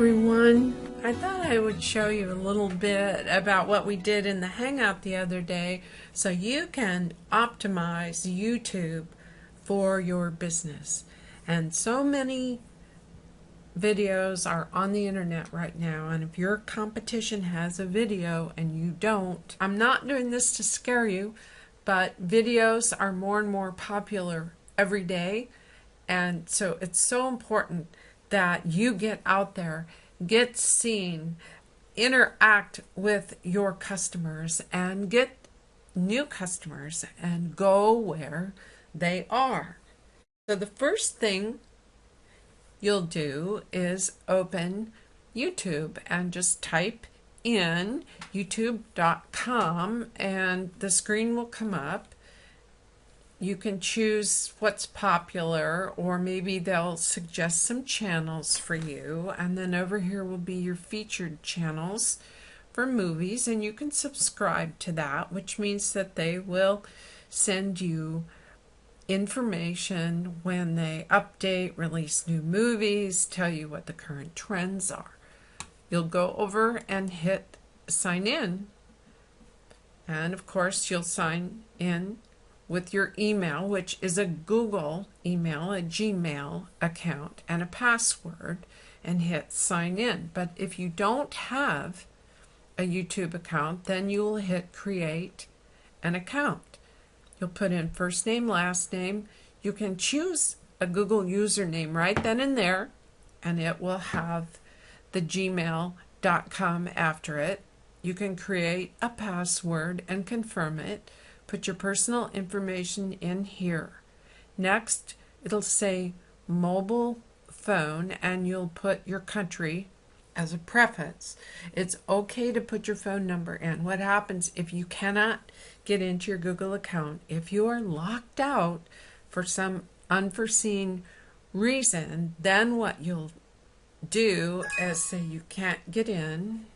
everyone. I thought I would show you a little bit about what we did in the Hangout the other day so you can optimize YouTube for your business. And so many videos are on the internet right now, and if your competition has a video and you don't, I'm not doing this to scare you, but videos are more and more popular every day, and so it's so important that you get out there, get seen, interact with your customers, and get new customers and go where they are. So the first thing you'll do is open YouTube and just type in youtube.com and the screen will come up. You can choose what's popular, or maybe they'll suggest some channels for you, and then over here will be your featured channels for movies, and you can subscribe to that, which means that they will send you information when they update, release new movies, tell you what the current trends are. You'll go over and hit sign in, and of course you'll sign in with your email, which is a Google email, a Gmail account, and a password, and hit sign in. But if you don't have a YouTube account, then you will hit create an account. You'll put in first name, last name. You can choose a Google username right then and there, and it will have the gmail.com after it. You can create a password and confirm it. Put your personal information in here. Next, it'll say mobile phone, and you'll put your country as a preface. It's okay to put your phone number in. What happens if you cannot get into your Google account? If you are locked out for some unforeseen reason, then what you'll do is say you can't get in,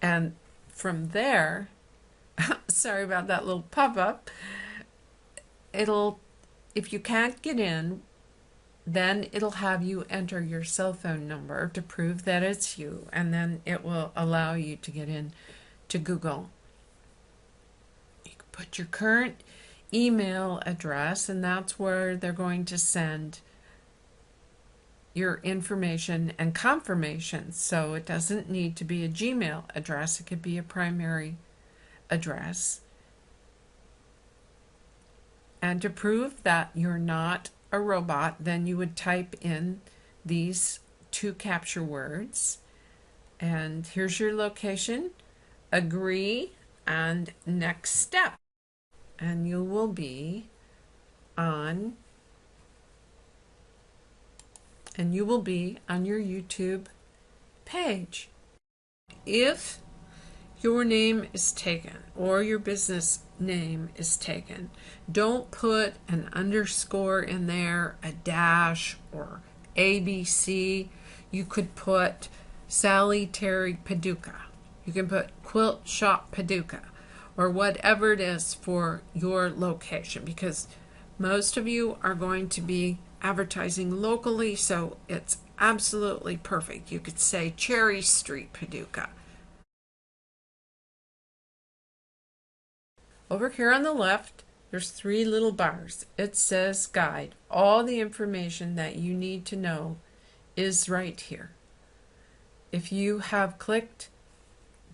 and from there, sorry about that little pop-up, if you can't get in, then it'll have you enter your cell phone number to prove that it's you, and then it will allow you to get in to Google. You can put your current email address, and that's where they're going to send your information and confirmation. So it doesn't need to be a Gmail address. It could be a primary address. And to prove that you're not a robot, then you would type in these two capture words. And here's your location, agree, and next step. And you will be on your YouTube page. If your name is taken or your business name is taken, don't put an underscore in there, a dash, or ABC. You could put Sally Terry Paducah. You can put Quilt Shop Paducah, or whatever it is for your location, because most of you are going to be advertising locally, so it's absolutely perfect. You could say Cherry Street, Paducah. Over here on the left, there's three little bars. It says guide. All the information that you need to know is right here. If you have clicked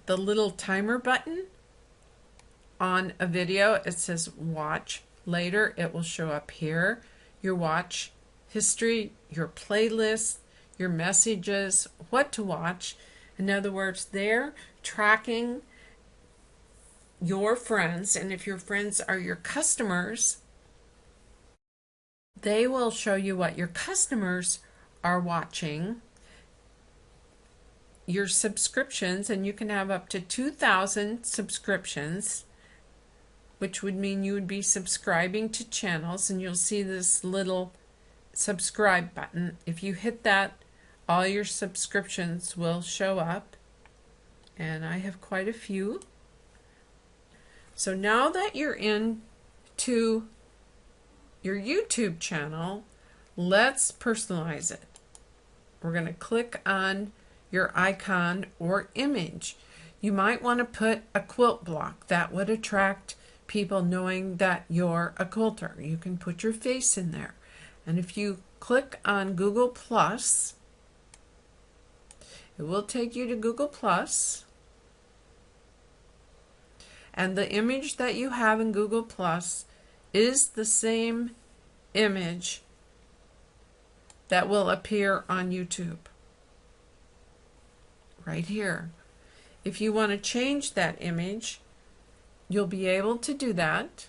the little timer button on a video, it says watch later. It will show up here. Your watch history, your playlist, your messages, what to watch. In other words, they're tracking your friends, and if your friends are your customers, they will show you what your customers are watching, your subscriptions, and you can have up to 2,000 subscriptions, which would mean you would be subscribing to channels, and you'll see this little subscribe button. If you hit that, all your subscriptions will show up, and I have quite a few. So now that you're in to your YouTube channel, Let's personalize it. We're going to click on your icon or image. You might want to put a quilt block. That would attract people knowing that you're a quilter. You can put your face in there. And if you click on Google Plus, it will take you to Google Plus. And the image that you have in Google Plus is the same image that will appear on YouTube. Right here. If you want to change that image, you'll be able to do that.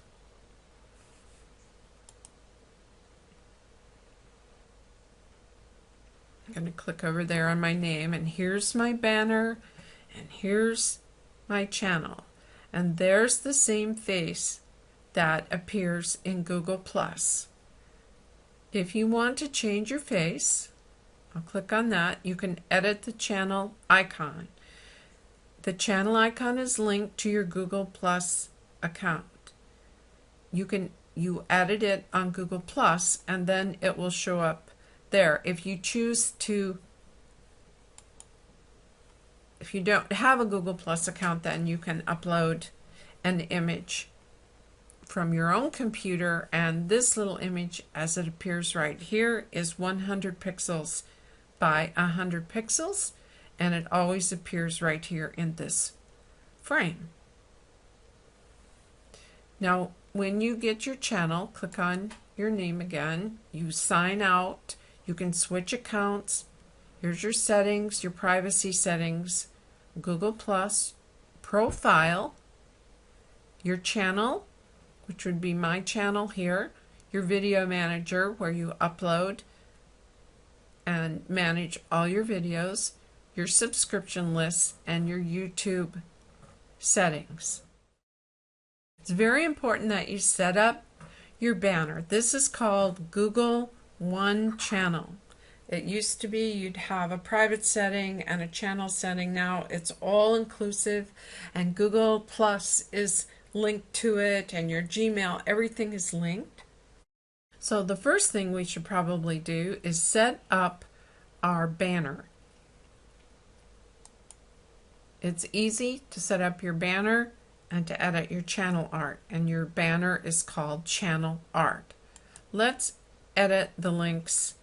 I'm going to click over there on my name, and here's my banner, and here's my channel. And there's the same face that appears in Google Plus. If you want to change your face, I'll click on that. You can edit the channel icon. The channel icon is linked to your Google Plus account. You edit it on Google Plus, and then it will show up there. If you don't have a Google Plus account, then you can upload an image from your own computer, and this little image, as it appears right here, is 100 pixels by 100 pixels, and it always appears right here in this frame. Now, when you get your channel, click on your name again, you sign out, you can switch accounts. Here's your settings, your privacy settings, Google Plus, profile, your channel, which would be my channel here, your video manager where you upload and manage all your videos, your subscription lists, and your YouTube settings. It's very important that you set up your banner. This is called Google One Channel. It used to be you'd have a private setting and a channel setting. Now it's all inclusive, and Google Plus is linked to it, and your Gmail, everything is linked. So the first thing we should probably do is set up our banner. It's easy to set up your banner and to edit your channel art, and your banner is called channel art. Let's edit the links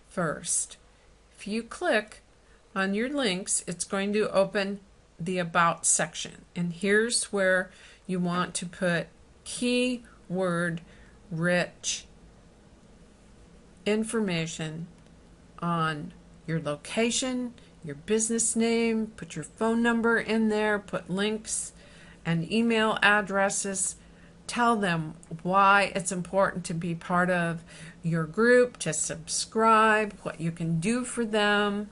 first. If you click on your links, it's going to open the About section, and here's where you want to put keyword rich information on your location, your business name, put your phone number in there, put links and email addresses. Tell them why it's important to be part of your group, to subscribe, what you can do for them,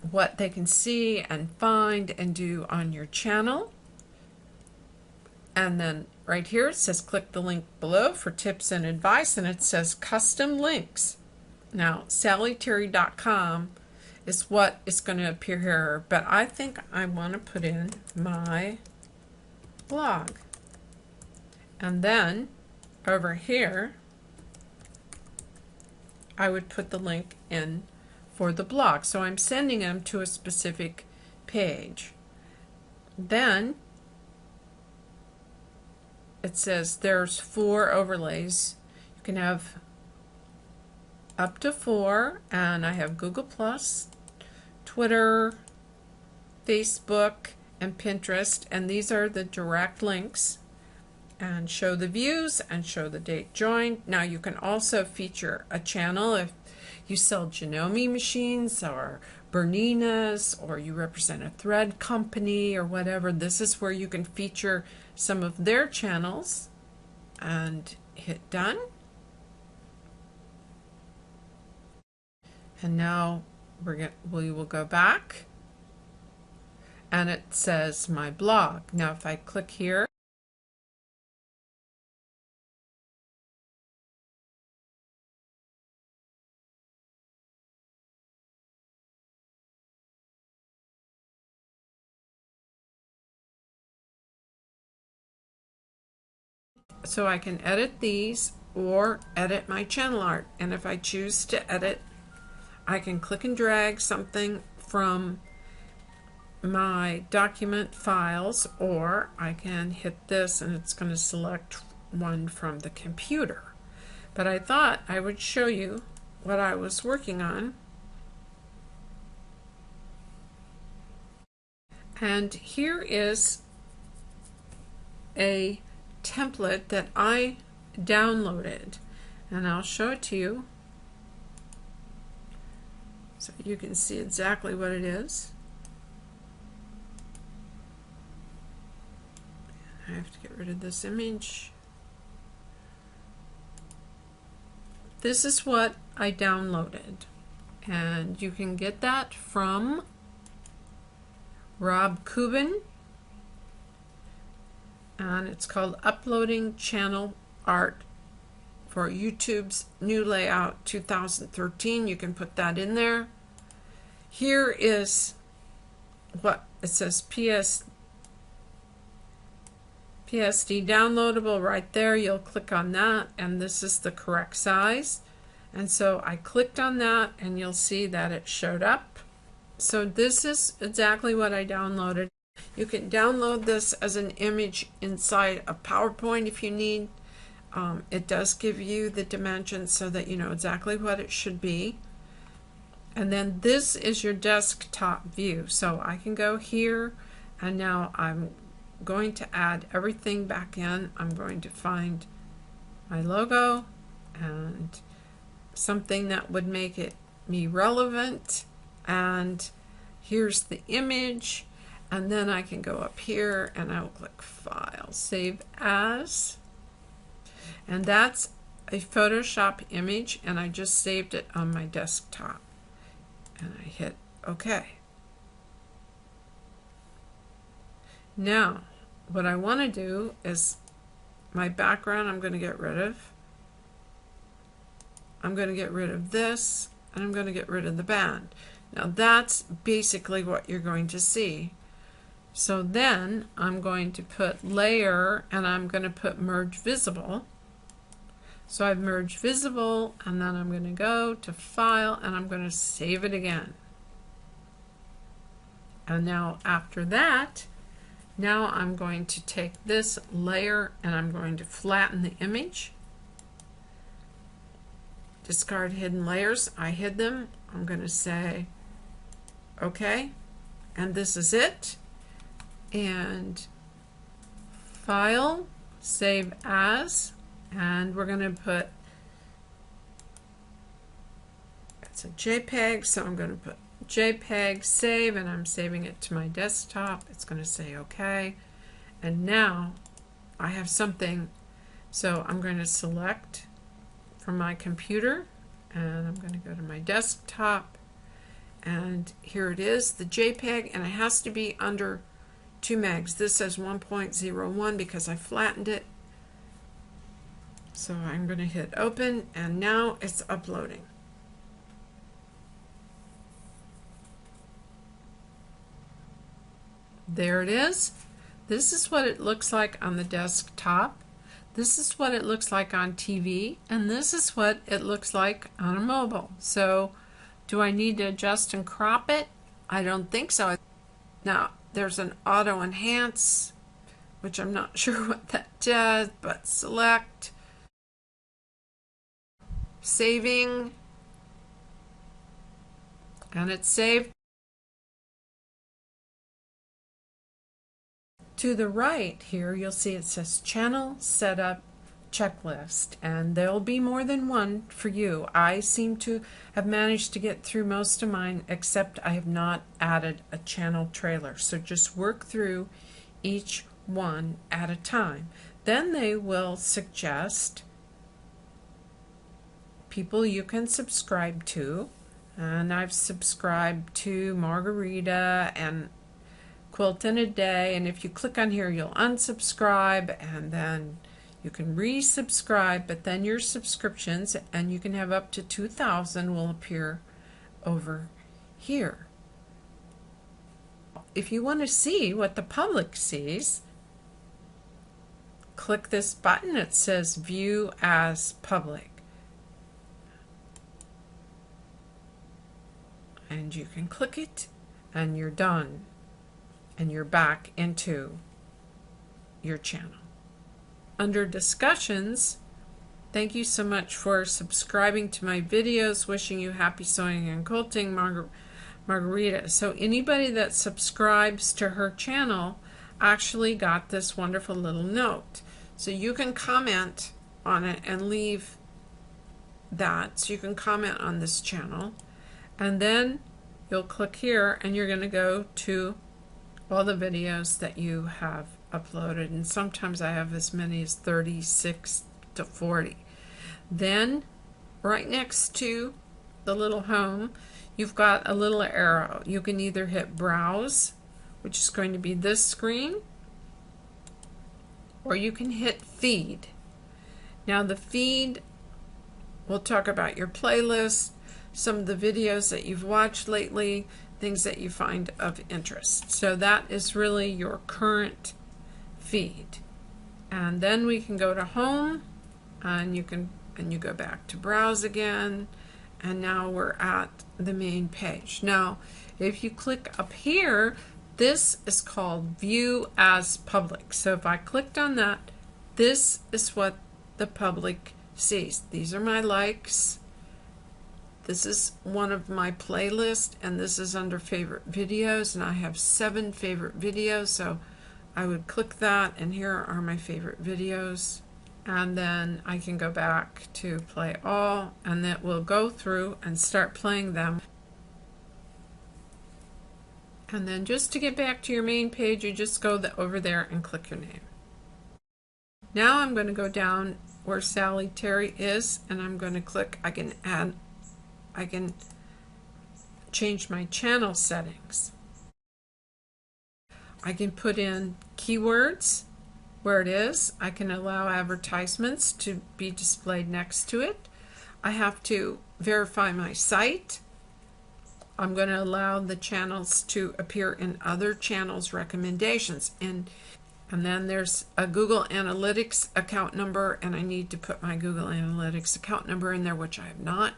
what they can see and find and do on your channel. And then right here it says click the link below for tips and advice, and it says custom links. Now sallyterry.com is what is going to appear here, but I think I want to put in my blog. And then over here I would put the link in for the blog, so I'm sending them to a specific page. Then it says there's 4 overlays. You can have up to 4, and I have Google Plus, Twitter, Facebook, and Pinterest, and these are the direct links, and show the views and show the date joined. Now you can also feature a channel if you sell Janome machines or Berninas, or you represent a thread company or whatever. This is where you can feature some of their channels, and hit done. And now we will go back, and it says my blog. Now if I click here, so I can edit these or edit my channel art. And if I choose to edit, I can click and drag something from my document files, or I can hit this and it's going to select one from the computer. But I thought I would show you what I was working on. And here is a template that I downloaded, and I'll show it to you so you can see exactly what it is. I have to get rid of this image. This is what I downloaded, and you can get that from Rob Cuban, and it's called Uploading Channel Art for YouTube's New Layout 2013. You can put that in there. Here is what it says, PSD downloadable right there. You'll click on that, and this is the correct size. And so I clicked on that, and you'll see that it showed up. So this is exactly what I downloaded. You can download this as an image inside a PowerPoint if you need. It does give you the dimensions so that you know exactly what it should be. And then this is your desktop view. So I can go here, and now I'm going to add everything back in. I'm going to find my logo and something that would make it me relevant, and here's the image, and then I can go up here and I'll click File, Save As, and that's a Photoshop image, and I just saved it on my desktop, and I hit OK. Now what I want to do is my background I'm going to get rid of. I'm going to get rid of this, and I'm going to get rid of the band. Now that's basically what you're going to see. So then I'm going to put layer, and I'm going to put merge visible. So I've merged visible, and then I'm going to go to file, and I'm going to save it again. And now after that, now I'm going to take this layer and I'm going to flatten the image. Discard hidden layers. I hid them. I'm going to say OK, and this is it. And File, Save As, and we're going to put, it's a JPEG, so I'm going to put JPEG, save, and I'm saving it to my desktop. It's going to say OK. And now I have something, so I'm going to select from my computer, and I'm going to go to my desktop, and here it is, the JPEG, and it has to be under 2 megs. This says 1.01 because I flattened it. So I'm going to hit open, and now it's uploading. There it is. This is what it looks like on the desktop. This is what it looks like on TV, and this is what it looks like on a mobile. So do I need to adjust and crop it? I don't think so. Now there's an auto enhance, which I'm not sure what that does, but select, saving, and it's saved. To the right here, you'll see it says Channel Setup Checklist, and there'll be more than one for you. I seem to have managed to get through most of mine, except I have not added a channel trailer. So just work through each one at a time. Then they will suggest people you can subscribe to, and I've subscribed to Margarita and Quilt in a Day, and if you click on here you'll unsubscribe, and then you can resubscribe, but then your subscriptions, and you can have up to 2,000, will appear over here. If you want to see what the public sees, click this button. It says View as Public. And you can click it and you're done. And you're back into your channel. Under discussions, thank you so much for subscribing to my videos. Wishing you happy sewing and quilting, Margarita. So anybody that subscribes to her channel actually got this wonderful little note. So you can comment on it and leave that. So you can comment on this channel. And then you'll click here and you're going to go to all the videos that you have uploaded. And sometimes I have as many as 36 to 40. Then right next to the little home, you've got a little arrow. You can either hit Browse, which is going to be this screen, or you can hit Feed. Now the feed will talk about your playlist, some of the videos that you've watched lately, things that you find of interest. So that is really your current feed. And then we can go to Home, and you go back to Browse again, and now we're at the main page. Now if you click up here, this is called View as Public. So if I clicked on that, this is what the public sees. These are my likes. This is one of my playlists, and this is under favorite videos, and I have 7 favorite videos, so I would click that, and here are my favorite videos. And then I can go back to play all, and that will go through and start playing them. And then just to get back to your main page, you just go over there and click your name. Now I'm going to go down where Sally Terry is, and I'm going to click. I can change my channel settings. I can put in keywords where it is. I can allow advertisements to be displayed next to it. I have to verify my site. I'm going to allow the channels to appear in other channels' recommendations. And then there's a Google Analytics account number, and I need to put my Google Analytics account number in there, which I have not.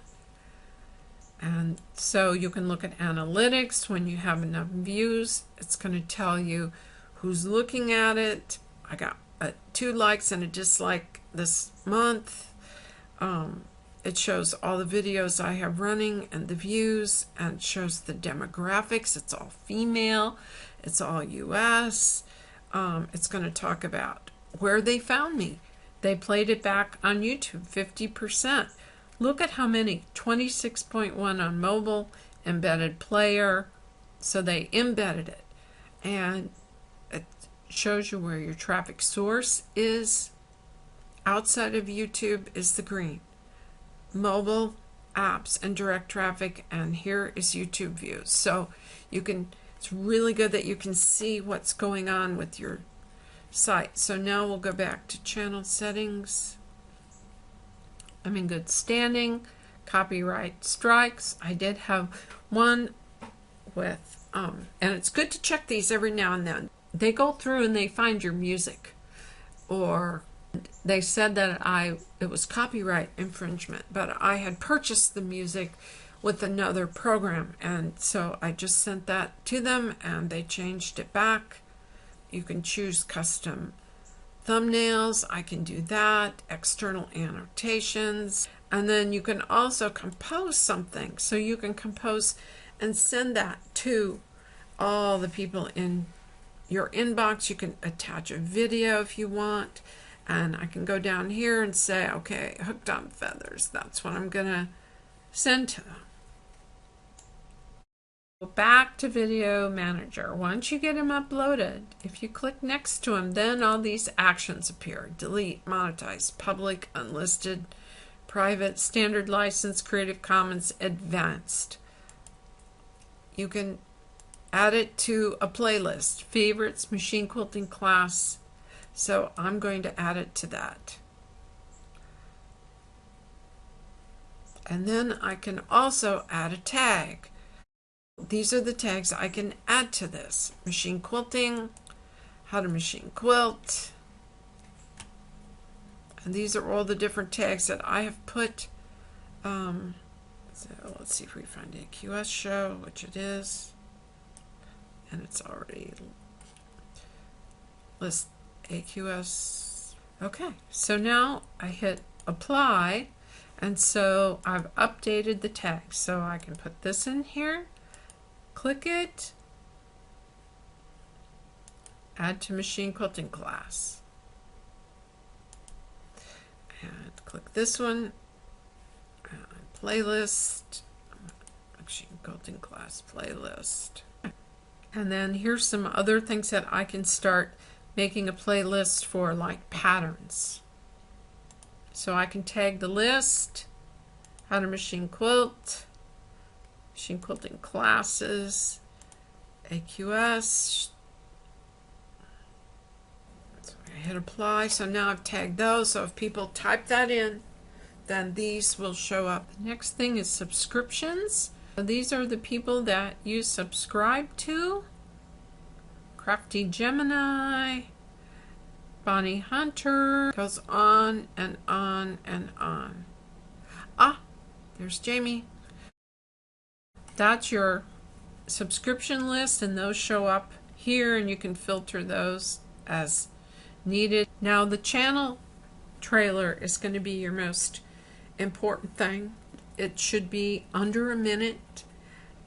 And so you can look at analytics. When you have enough views, it's going to tell you who's looking at it. I got 2 likes and a dislike this month. It shows all the videos I have running and the views, and it shows the demographics. It's all female. It's all US. It's going to talk about where they found me. They played it back on YouTube, 50%. Look at how many, 26.1 on mobile, embedded player. So they embedded it. And it shows you where your traffic source is. Outside of YouTube is the green. Mobile, apps, and direct traffic, and here is YouTube views. So you can, it's really good that you can see what's going on with your site. So now we'll go back to channel settings. I'm in good standing. Copyright strikes. I did have one with, and it's good to check these every now and then. They go through and they find your music, or they said that it was copyright infringement, but I had purchased the music with another program, and so I just sent that to them and they changed it back. You can choose custom thumbnails. I can do that. External annotations. And then you can also compose something. So you can compose and send that to all the people in your inbox. You can attach a video if you want. And I can go down here and say, okay, Hooked on Feathers. That's what I'm going to send to them. Back to Video Manager. Once you get them uploaded, if you click next to them, then all these actions appear. Delete, monetize, public, unlisted, private, standard license, Creative Commons, advanced. You can add it to a playlist, favorites, machine quilting class. So I'm going to add it to that. And then I can also add a tag. These are the tags I can add to this. Machine quilting, how to machine quilt, And these are all the different tags that I have put. So let's see if we find a QS show, which it is. And it's already list AQS. Okay, so now I hit apply, and so I've updated the tag. So I can put this in here, click it, add to machine quilting class, and click this one, playlist, machine quilting class playlist. And then here's some other things that I can start making a playlist for, like patterns. So I can tag the list, how to machine quilt, machine quilting classes, AQS. So I hit apply. So now I've tagged those. So if people type that in, then these will show up. The next thing is subscriptions. So these are the people that you subscribe to. Crafty Gemini, Bonnie Hunter, goes on and on and on. Ah, there's Jamie. That's your subscription list, and those show up here, and you can filter those as needed. Now the channel trailer is going to be your most important thing. It should be under a minute.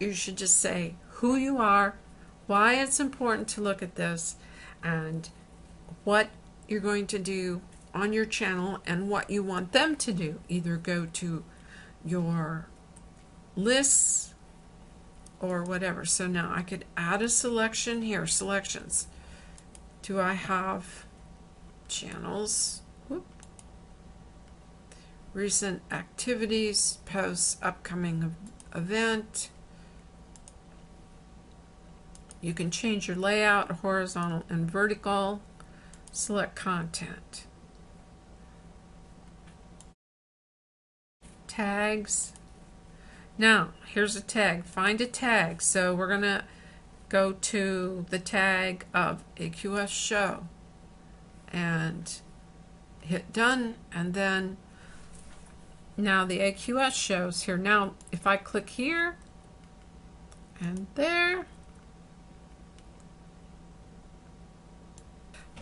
You should just say who you are, why it's important to look at this, and what you're going to do on your channel and what you want them to do. Either go to your lists or whatever. So now I could add a selection here, selections. Do I have channels? Whoop. Recent activities, posts, upcoming event. You can change your layout, horizontal and vertical. Select content. Tags. Now, here's a tag. Find a tag. So we're going to go to the tag of AQS show and hit done, and then now the AQS shows here. Now if I click here and there,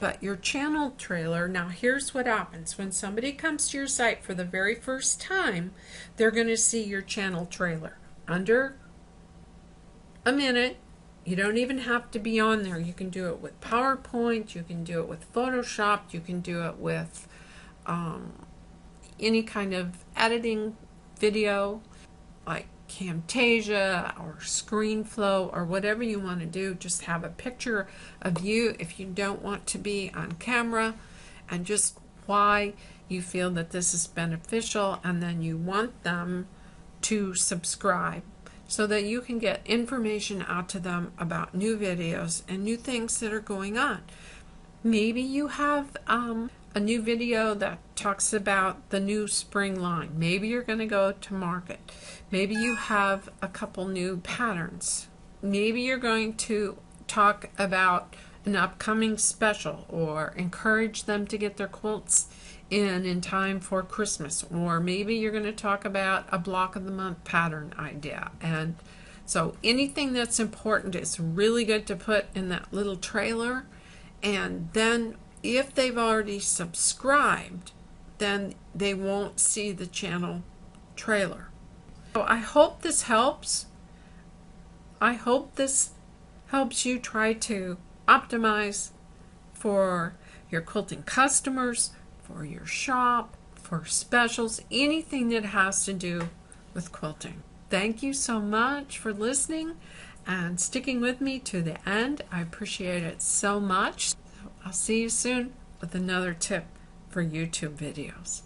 but your channel trailer, now here's what happens when somebody comes to your site for the very first time. They're going to see your channel trailer under a minute. You don't even have to be on there. You can do it with PowerPoint, you can do it with Photoshop, you can do it with any kind of editing video like Camtasia or ScreenFlow or whatever you want to do. Just have a picture of you if you don't want to be on camera, and just why you feel that this is beneficial, and then you want them to subscribe so that you can get information out to them about new videos and new things that are going on. Maybe you have a new video that talks about the new spring line. Maybe you're going to go to market. Maybe you have a couple new patterns. Maybe you're going to talk about an upcoming special or encourage them to get their quilts in time for Christmas. Or maybe you're going to talk about a block of the month pattern idea. And so anything that's important is really good to put in that little trailer. And then if they've already subscribed, then they won't see the channel trailer. So I hope this helps. I hope this helps you try to optimize for your quilting customers, for your shop, for specials, anything that has to do with quilting. Thank you so much for listening and sticking with me to the end. I appreciate it so much. I'll see you soon with another tip for YouTube videos.